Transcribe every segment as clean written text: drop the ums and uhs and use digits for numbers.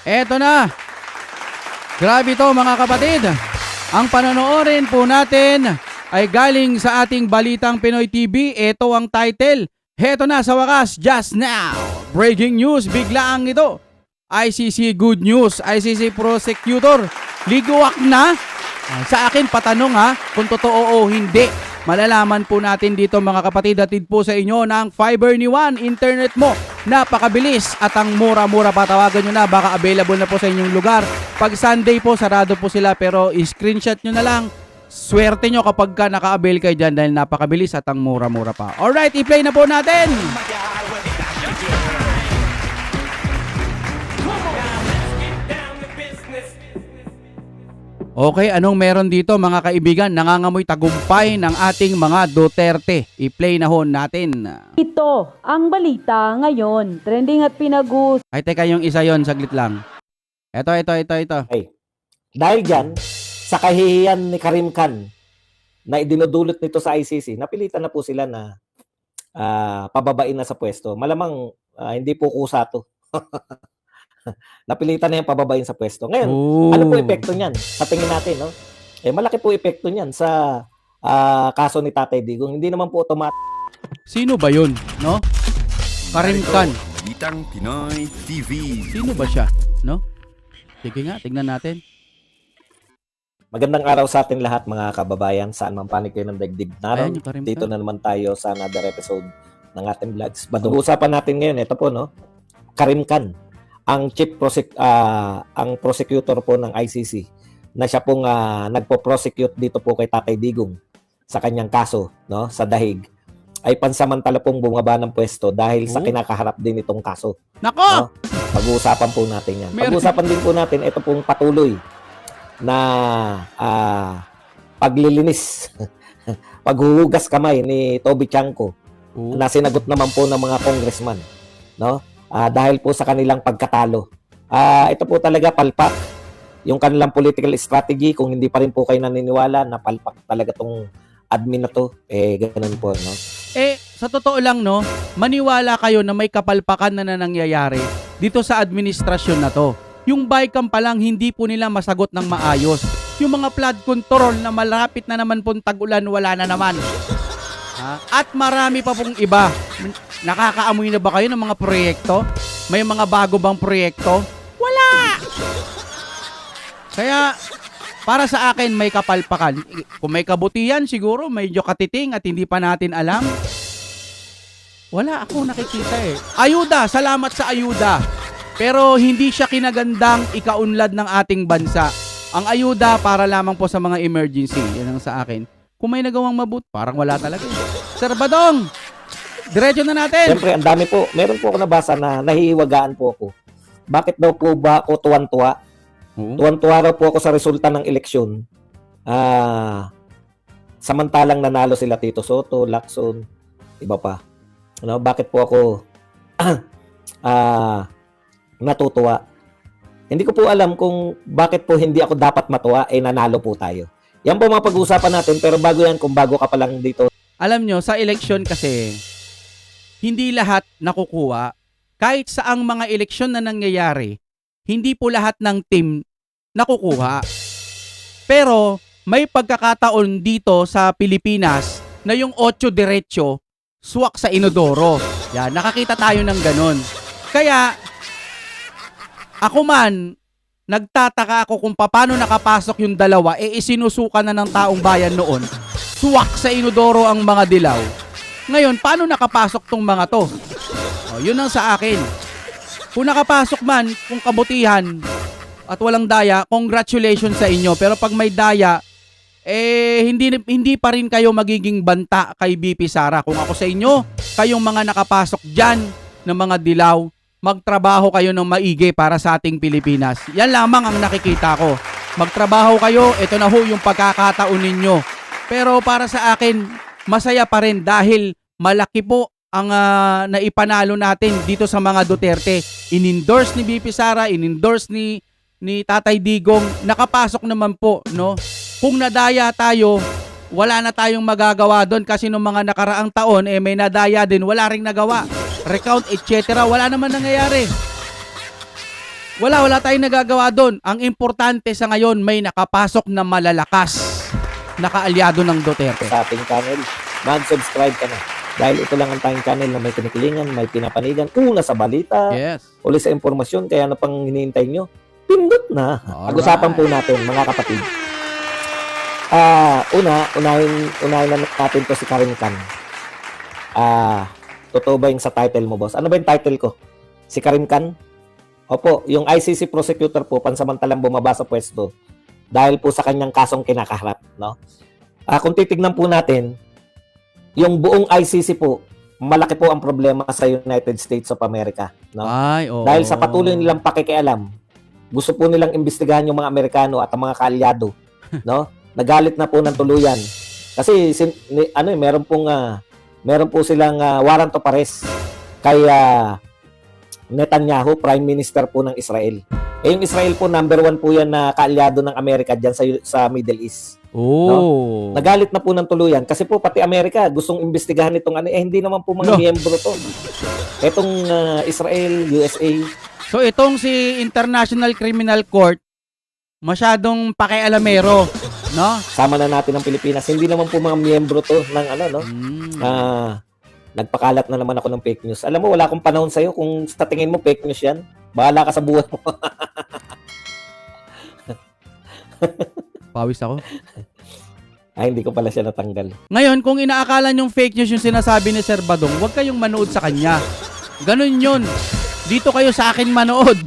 Eto na. Grabe to mga kapatid. Ang panonoorin po natin ay galing sa ating Balitang Pinoy TV. Ito ang title. Eto na sa wakas, just now. Breaking news, biglaang ito. ICC good news, ICC prosecutor. Liguwak na. Sa akin patanong ha, kung totoo o hindi. Malalaman po natin dito mga kapatid, hatid po sa inyo ng Fiber ni Juan, internet mo. Napakabilis at ang mura-mura pa. Tawagan nyo na, baka available na po sa inyong lugar. Pag Sunday po, sarado po sila pero screenshot nyo na lang. Swerte nyo kapag ka naka-avail kayo dyan dahil napakabilis at ang mura-mura pa. Alright, i-play na po natin! Okay, anong meron dito mga kaibigan? Nangangamoy tagumpay ng ating mga Duterte. I-play na ho natin. Ito ang balita ngayon. Trending at pinag-us. Ay, teka, yung isa yon saglit lang. Ito. Ay, dahil dyan, sa kahihiyan ni Karim Khan na idinudulot nito sa ICC, napilitan na po sila na pababain na sa pwesto. Malamang hindi po kusa to. Napilitan na yung pababain sa pwesto. Ngayon, ano po epekto niyan? Sa tingin natin, no? Malaki po epekto niyan sa kaso ni Tatay Digong. Hindi naman po automatic. Sino ba yun, no? Karim Khan. Balitang Pinoy TV. Sino ba siya, no? Sige nga, tingnan natin. Magandang araw sa ating lahat mga kababayan. Saan man panig kayo ng daigdig naroon. Ayan, yung Karim Dito Khan. na naman tayo sa another episode ng ating vlogs. Usapan natin ngayon, ito po, no? Karim Khan, ang ang prosecutor po ng ICC na siya pong nagpo-prosecute dito po kay Tatay Digong sa kanyang kaso, no, sa dahig, ay pansamantala pong bumaba ng pwesto dahil sa kinakaharap din itong kaso. Nako! No? Pag-uusapan po natin yan. Pag-uusapan din po natin ito pong patuloy na paglilinis, paghuhugas kamay ni Toby Chanko na sinagot naman po ng mga congressman, no? Dahil po sa kanilang pagkatalo. Ito po talaga palpak yung kanilang political strategy. Kung hindi pa rin po kayo naniniwala na palpak talaga tong admin na to, ganun po, no? Sa totoo lang, no, maniwala kayo na may kapalpakan na nangyayari dito sa administrasyon na to. Yung BICAM pa lang, hindi po nila masagot ng maayos. Yung mga flood control na malapit na naman pong tag-ulan, wala na naman. At marami pa pong iba. Nakakaamoy na ba kayo ng mga proyekto? May mga bago bang proyekto? Wala! Kaya, para sa akin, may kapalpakan. Kung may kabutihan, siguro medyo katiting at hindi pa natin alam. Wala ako nakikita Ayuda, salamat sa ayuda. Pero hindi siya kinagandang ikaunlad ng ating bansa. Ang ayuda para lamang po sa mga emergency. Yan ang sa akin. Kung may nagawang mabut, parang wala talaga. Sir Badong, diretso na natin. Siyempre, ang dami po. Meron po ako nabasa na nahihiwagaan po ako. Bakit daw po ba ako tuwan-tuwa? Tuwan-tuwa raw po ako sa resulta ng eleksyon. Samantalang nanalo sila Tito Soto, Lacson, iba pa. Ano, bakit po ako natutuwa? Hindi ko po alam kung bakit po hindi ako dapat matuwa, nanalo po tayo. Yan po mga pag-uusapan natin, pero bago yan, kung bago ka pa lang dito. Alam nyo, sa eleksyon kasi, hindi lahat nakukuha. Kahit sa ang mga eleksyon na nangyayari, hindi po lahat ng team nakukuha. Pero, may pagkakataon dito sa Pilipinas na yung 8 diretso, swak sa inodoro. Yan, nakakita tayo ng ganon. Kaya, ako man, nagtataka ako kung paano nakapasok yung dalawa, isinusuka na ng taong bayan noon. Suwak sa inodoro ang mga dilaw. Ngayon, paano nakapasok tong mga to? Yun ang sa akin. Kung nakapasok man, kung kabutihan at walang daya, congratulations sa inyo. Pero pag may daya, hindi pa rin kayo magiging banta kay BP Sara. Kung ako sa inyo, kayong mga nakapasok dyan ng mga dilaw, magtrabaho kayo ng maigi para sa ating Pilipinas. Yan lamang ang nakikita ko. Magtrabaho kayo, ito na ho yung pagkakataon ninyo. Pero para sa akin, masaya pa rin dahil malaki po ang naipanalo natin dito sa mga Duterte. In-endorse ni BP Sara, in-endorse ni Tatay Digong, nakapasok naman po, no? Kung nadaya tayo, wala na tayong magagawa doon kasi nung mga nakaraang taon, may nadaya din, wala ring nagawa. Recount, etc. Wala naman nangyayari. Wala tayong nagagawa doon. Ang importante sa ngayon, may nakapasok na malalakas na kaalyado ng Duterte. Sa ating channel, mag-subscribe ka na. Dahil ito lang ang tayong channel na may kinikilingan, may pinapanigan. Una sa balita, Yes. uli sa impormasyon, kaya ano pang hinihintay nyo? Pindot na. Alright. Pag-usapan po natin, mga kapatid. Unahin na natin to si Karim Khan. Totoo ba yung sa title mo, boss? Ano ba yung title ko? Si Karim Khan? Opo, yung ICC prosecutor po, pansamantalang bumaba sa pwesto dahil po sa kanyang kasong kinakaharap, no? Kung titignan po natin, yung buong ICC po, malaki po ang problema sa United States of America, no? Ay, oo. Dahil sa patuloy nilang pakikialam, gusto po nilang imbestigahan yung mga Amerikano at ang mga kaalyado, no? Nagalit na po ng tuluyan. Kasi meron po silang warrant of arrest kay Netanyahu, Prime Minister po ng Israel. Yung Israel po, number 1 po yan na kaalyado ng Amerika dyan sa Middle East. Oh. Nagalit na po ng tuluyan kasi po pati Amerika gustong imbestigahan itong hindi naman po mga miyembro to. Itong Israel, USA. So itong si International Criminal Court, masyadong pakialamero, no? Sama na natin ang Pilipinas. Hindi naman po mga miyembro to ng nagpakalat na naman ako ng fake news. Alam mo, wala akong panahon sa'yo. Kung sa tingin mo fake news yan, bahala ka sa buhay mo. Pawis ako. Hindi ko pala siya natanggal. Ngayon, kung inaakala nyong fake news yung sinasabi ni Sir Badong, huwag kayong manood sa kanya. Ganun yun. Dito kayo sa akin manood.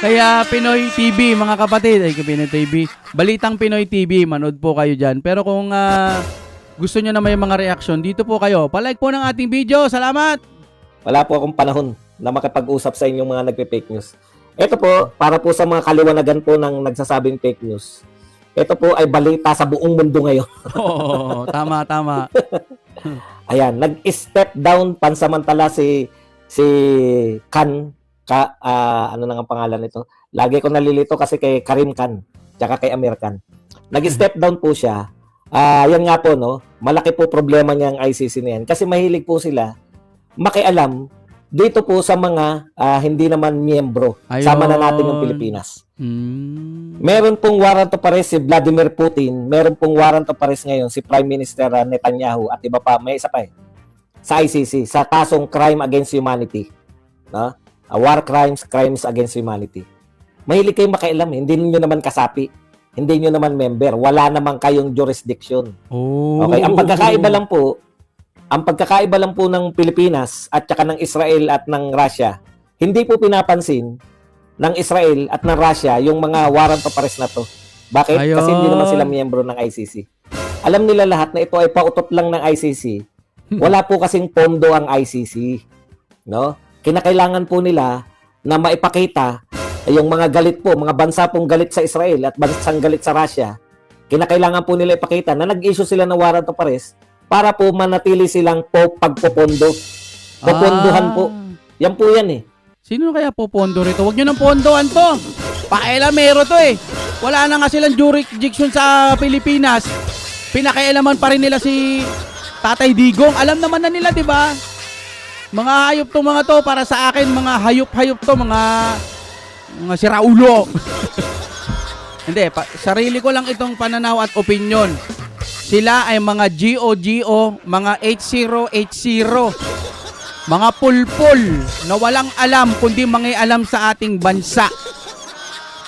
Kaya Pinoy TV, mga kapatid, Pinoy TV, Balitang Pinoy TV, manood po kayo dyan. Pero kung gusto nyo na may mga reaksyon, dito po kayo. Palike po ng ating video. Salamat! Wala po akong panahon na makipag-usap sa inyong mga nagpe-fake news. Ito po, para po sa mga kaliwanagan po ng nagsasabing fake news. Ito po ay balita sa buong mundo ngayon. Oo, tama. Ayan, nag-step down pansamantala si Khan, ano na ang pangalan nito? Lagi ko nalilito kasi kay Karim Khan, tsaka kay Amir Khan. Nag-step down po siya. Yan nga po, no? Malaki po problema niya ang ICC na yan. Kasi mahilig po sila makialam dito po sa mga hindi naman miyembro. Ayun. Sama na natin yung Pilipinas. Hmm. Meron pong warrant of arrest si Vladimir Putin. Meron pong warrant of arrest ngayon si Prime Minister Netanyahu. At iba pa, may isa pa sa ICC, sa kasong crime against humanity. No? War crimes, crimes against humanity. Mahilig kayong makialam. Hindi niyo naman kasapi. Hindi nyo naman member. Wala naman kayong jurisdiction. Oh. Okay? Ang pagkakaiba lang po ng Pilipinas at saka ng Israel at ng Russia, hindi po pinapansin ng Israel at ng Russia yung mga warrant of arrest na to. Bakit? Ayun. Kasi hindi naman sila miyembro ng ICC. Alam nila lahat na ito ay pautot lang ng ICC. Wala po kasing pondo ang ICC. No? Kinakailangan po nila na maipakita yung mga galit po, mga bansa pong galit sa Israel at bansang galit sa Russia, kinakailangan po nila ipakita na nag-issue sila ng warrant of arrest para po manatili silang pagpopondo. Popondohan po. Yan po yan eh. Sino kaya popondo rito? Huwag nyo nang pondohan to. Pakialamero to eh. Wala na nga silang jurisdiction sa Pilipinas. Pinakialaman pa rin nila si Tatay Digong. Alam naman na nila, di ba? Mga hayop to mga to. Para sa akin, mga hayop-hayop to. Mga siraulo. Hindi, sarili ko lang itong pananaw at opinion. Sila ay mga GO, mga 8080, mga pulpul na walang alam kundi mangialam sa ating bansa.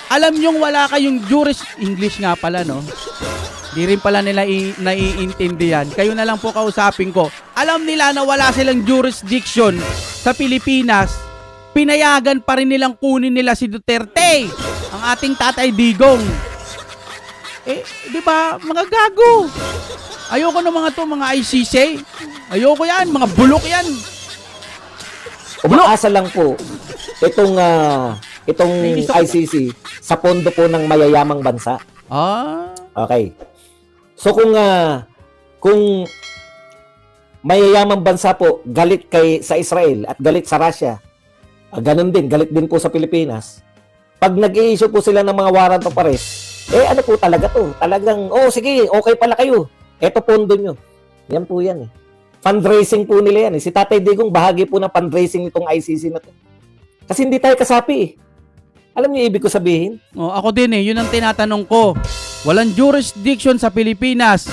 Alam nyong wala kayong English nga pala, no? Di rin pala nila naiintindihan. Kayo na lang po kausapin ko. Alam nila na wala silang jurisdiction sa Pilipinas. Pinayagan pa rin nilang kunin nila si Duterte, ang ating Tatay Digong. Di ba, mga gago. Ayoko ng mga to, mga ICC. Ayoko yan, mga bulok yan. Umaasa lang po itong ICC sa pondo po ng mayayamang bansa. Okay. So kung mayayamang bansa po galit sa Israel at galit sa Russia, ganun din, galit din po sa Pilipinas. Pag nag-i-issue po sila ng mga warrant of arrest, ano po talaga to? Talagang, sige, okay pala kayo. Eto pondo nyo. Yan po yan eh. Fundraising po nila yan eh. Si Tatay Digong, bahagi po ng fundraising nitong ICC na to. Kasi hindi tayo kasapi eh. Alam niyo ibig ko sabihin? Ako din yun ang tinatanong ko. Walang jurisdiction sa Pilipinas.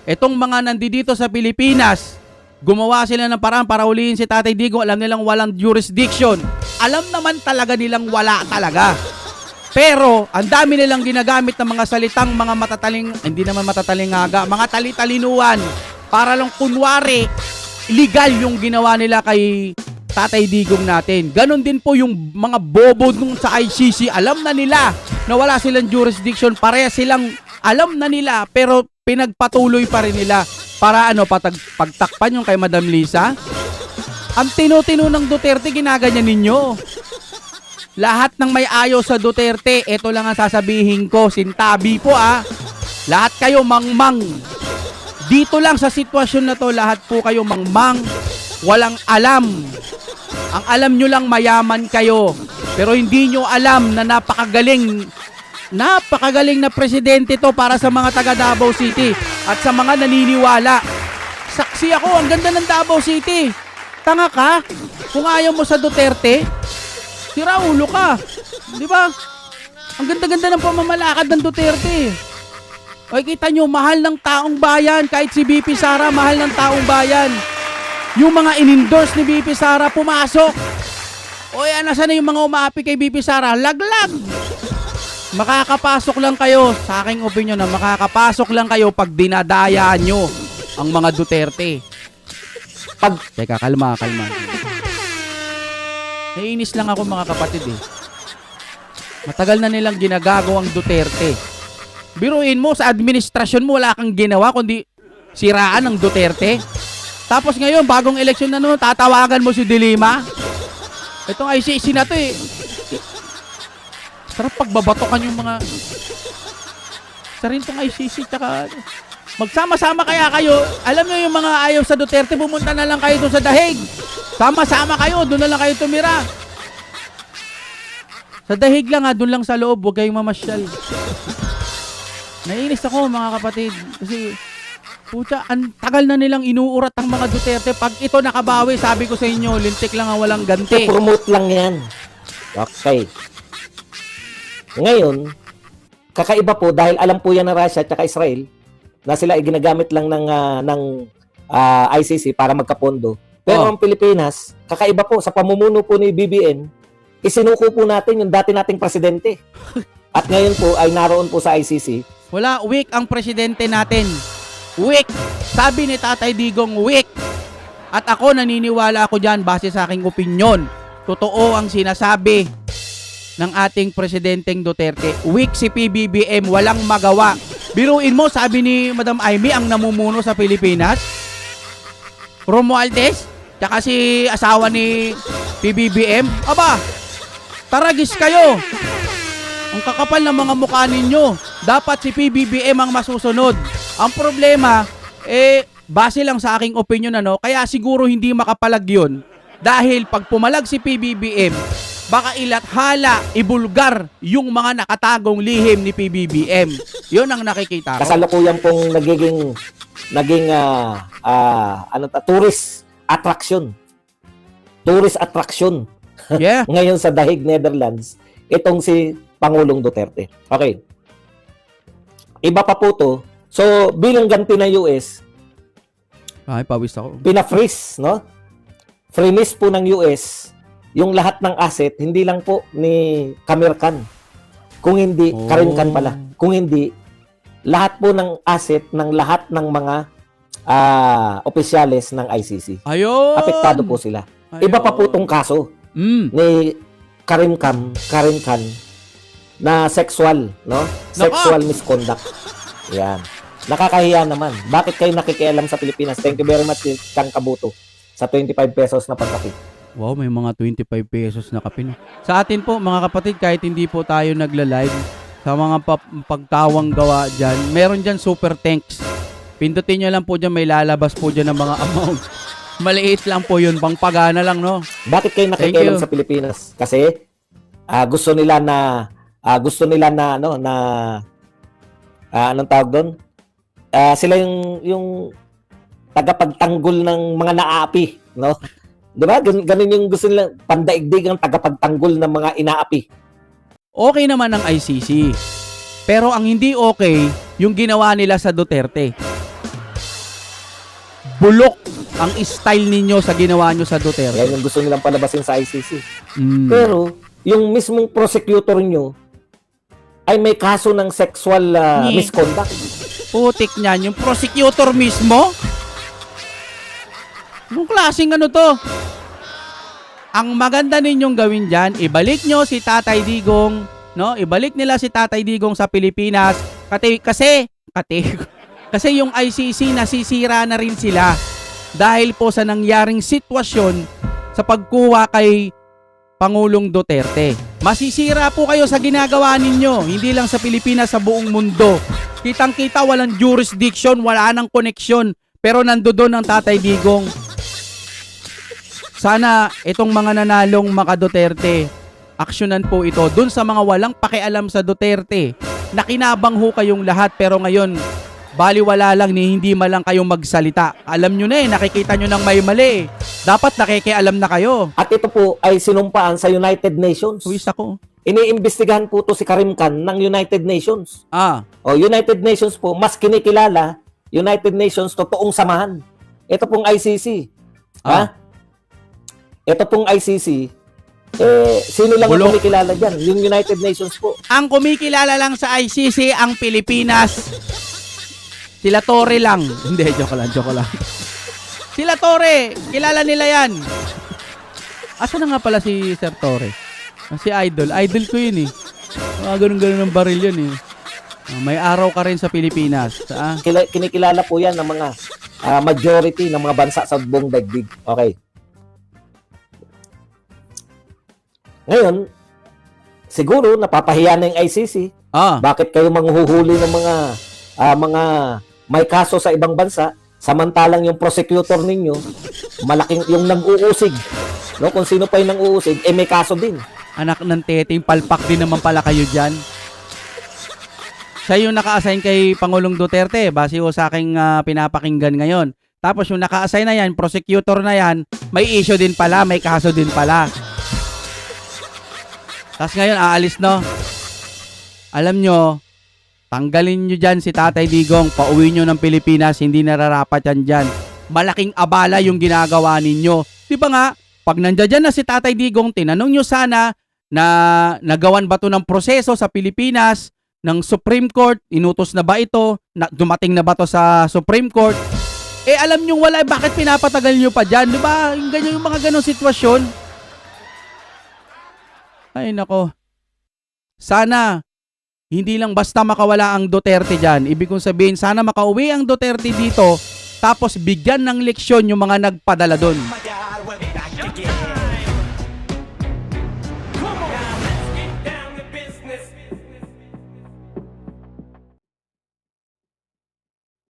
Etong mga nandito sa Pilipinas, gumawa sila ng paraan para ulihin si Tatay Digong, alam nilang walang jurisdiction. Alam naman talaga nilang wala talaga. Pero, ang dami nilang ginagamit ng mga salitang mga matataling, hindi naman matatalingaga, mga talitalinuan, para lang kunwari, illegal yung ginawa nila kay Tatay Digong natin. Ganon din po yung mga bobo nung sa ICC. Alam na nila na wala silang jurisdiction. Pareha silang alam na nila pero pinagpatuloy pa rin nila para pagtakpan yung kay Madam Lisa. Ang tino-tino ng Duterte ginaganyan ninyo. Lahat ng may ayaw sa Duterte, ito lang ang sasabihin ko, sintabi po Lahat kayo mangmang. Dito lang sa sitwasyon na to, lahat po kayo mangmang, walang alam. Ang alam nyo lang mayaman kayo. Pero hindi nyo alam na napakagaling na presidente to para sa mga taga Davao City at sa mga naniniwala. Saksi ako, ang ganda ng Davao City. Tanga ka? Kung ayaw mo sa Duterte, sira ulo ka. Di ba? Ang ganda-ganda ng pamamalakad ng Duterte. O kita nyo, mahal ng taong bayan. Kahit si BP Sara, mahal ng taong bayan. Yung mga in-endorse ni BP Sara, pumasok. O nasa na yung mga umaapi kay BP Sara? Laglag. Makakapasok lang kayo, sa aking opinion na makakapasok lang kayo pag dinadayaan nyo ang mga Duterte. Teka, kalma. Naiinis lang ako mga kapatid Matagal na nilang ginagago ang Duterte. Biruin mo, sa administrasyon mo wala kang ginawa kundi siraan ng Duterte. Tapos ngayon, bagong eleksyon na naman, tatawagan mo si Dilima. Itong ICC na to sarap pagbabatokan yung mga sa rin tong ICC tsaka magsama-sama kaya kayo. Alam nyo yung mga ayaw sa Duterte, pumunta na lang kayo doon sa Dahig. Sama-sama kayo, doon na lang kayo tumira. Sa Dahig lang doon lang sa loob, huwag kayong mamasyal. Naiinis ako mga kapatid kasi pucha, ang tagal na nilang inuurat ang mga Duterte. Pag ito nakabawi, sabi ko sa inyo, lintik lang ang walang ganti. Promote lang yan. Okay. Ngayon, kakaiba po dahil alam po yan ng Russia at Israel na sila ay ginagamit lang ng ICC para magkapondo. Pero ang Pilipinas, kakaiba po sa pamumuno po ni BBM, isinuko po natin yung dati nating presidente. At ngayon po ay naroon po sa ICC. Wala, weak ang presidente natin. Weak. Sabi ni Tatay Digong, weak. At ako naniniwala ako dyan base sa aking opinyon. Totoo ang sinasabi ng ating presidenteng Duterte. Weak si PBBM, walang magawa. Biruin mo, sabi ni Madam Amy, ang namumuno sa Pilipinas, Romualdez, tsaka si asawa ni PBBM. Aba, taragis kayo. Ang kakapal ng mga mukha ninyo. Dapat si PBBM ang masusunod. Ang problema, base lang sa aking opinion, kaya siguro hindi makapalag yun. Dahil pag pumalag si PBBM, baka ilathala, ibulgar yung mga nakatagong lihim ni PBBM. Yun ang nakikita ko. Kasalukuyan pong naging tourist attraction. Tourist attraction. Yeah. Ngayon sa Dahig, Netherlands, itong si Pangulong Duterte. Okay. Iba pa po to. So, bilang ganti ng US, Ay, pawis ako. pina-freeze, no? Freeze po ng US yung lahat ng asset, hindi lang po ni Kamirkan. Kung hindi, Karimkan pala. Kung hindi, lahat po ng asset ng lahat ng mga opisyales ng ICC. Ayun! Apektado po sila. Iba pa po tong kaso ni Karimkan na sexual, no? Sexual misconduct. Yan. Nakakahiya naman. Bakit kayo nakikialam sa Pilipinas? Thank you very much, Kang Kabuto, sa 25 pesos na pagkapi. Wow, may mga 25 pesos na kape. No? Sa atin po, mga kapatid, kahit hindi po tayo nagla-live, sa mga pagkawang gawa dyan, meron dyan super thanks. Pindutin nyo lang po dyan, may lalabas po dyan ng mga amount. Maliit lang po yun, pang pagana lang, no? Bakit kayo nakikialam sa Pilipinas? Kasi gusto nila na anong tawag doon? Sila yung tagapagtanggol ng mga naapi, no? Di ba? Ganun yung gusto nila, pandaigdigang tagapagtanggol ng mga inaapi. Okay naman ang ICC. Pero ang hindi okay, yung ginawa nila sa Duterte. Bulok ang style ninyo sa ginawa nyo sa Duterte. Yan yung gusto nilang palabasin sa ICC. Mm. Pero, yung mismong prosecutor nyo ay may kaso ng sexual misconduct. Putik niyan, yung prosecutor mismo? Anong klaseng ano to? Ang maganda ninyong gawin dyan, ibalik nyo si Tatay Digong, no? Ibalik nila si Tatay Digong sa Pilipinas. Kasi yung ICC nasisira na rin sila dahil po sa nangyaring sitwasyon sa pagkuha kay Pangulong Duterte. Masisira po kayo sa ginagawa ninyo, hindi lang sa Pilipinas, sa buong mundo. Kitang-kita walang jurisdiction, wala nang koneksyon, pero nandoon ang Tatay Digong. Sana itong mga nanalong maka Duterte, aksyonan po ito dun sa mga walang pakialam sa Duterte. Nakinabang ho kayong lahat pero ngayon baliwala lang ni hindi malang kayong magsalita. Alam nyo na nakikita nyo ng may mali. Dapat nakikialam na kayo. At ito po ay sinumpaan sa United Nations. Huwis ako. Iniimbestigahan po to si Karim Khan ng United Nations. O United Nations po, mas kinikilala, United Nations, totoong samahan. Ito pong ICC. Ha? Ito pong ICC, sino lang ang Bulok. kumikilala dyan? Yung United Nations po. Ang kumikilala lang sa ICC ang Pilipinas. Sila Torre lang. Hindi, joke lang. Sila Torre, kilala nila yan. Asa na nga pala si Sir Torre? Si Idol. Idol ko yun eh. Ganun-ganun ng baril yun eh. May araw ka rin sa Pilipinas. Kinikilala po yan ng mga majority ng mga bansa sa buong daigdig. Okay. Ngayon, siguro napapahiya na yung ICC. Bakit kayo manghuhuli ng mga may kaso sa ibang bansa samantalang yung prosecutor ninyo malaking yung nag-uusig, no? Kung sino pa yung nang-uusig may kaso din. Anak ng teting, palpak din naman pala kayo dyan. Siya yung naka-assign kay Pangulong Duterte base ho sa aking pinapakinggan ngayon. Tapos yung naka-assign na yan, prosecutor na yan, may issue din pala, may kaso din pala. Tapos ngayon, aalis, no? Alam nyo, tanggalin nyo dyan si Tatay Digong, pauwi nyo ng Pilipinas, hindi nararapat yan dyan. Malaking abala yung ginagawa ninyo. Di ba nga, pag nandiyan dyan na si Tatay Digong, tinanong nyo sana na nagawan ba to ng proseso sa Pilipinas, ng Supreme Court, inutos na ba ito, dumating na ba to sa Supreme Court? Alam nyo wala, bakit pinapatagal nyo pa dyan? Di ba? Yung mga ganong sitwasyon. Ay nako. Sana hindi lang basta makawala ang Duterte dyan. Ibig kong sabihin, sana makauwi ang Duterte dito tapos bigyan ng leksyon yung mga nagpadala doon.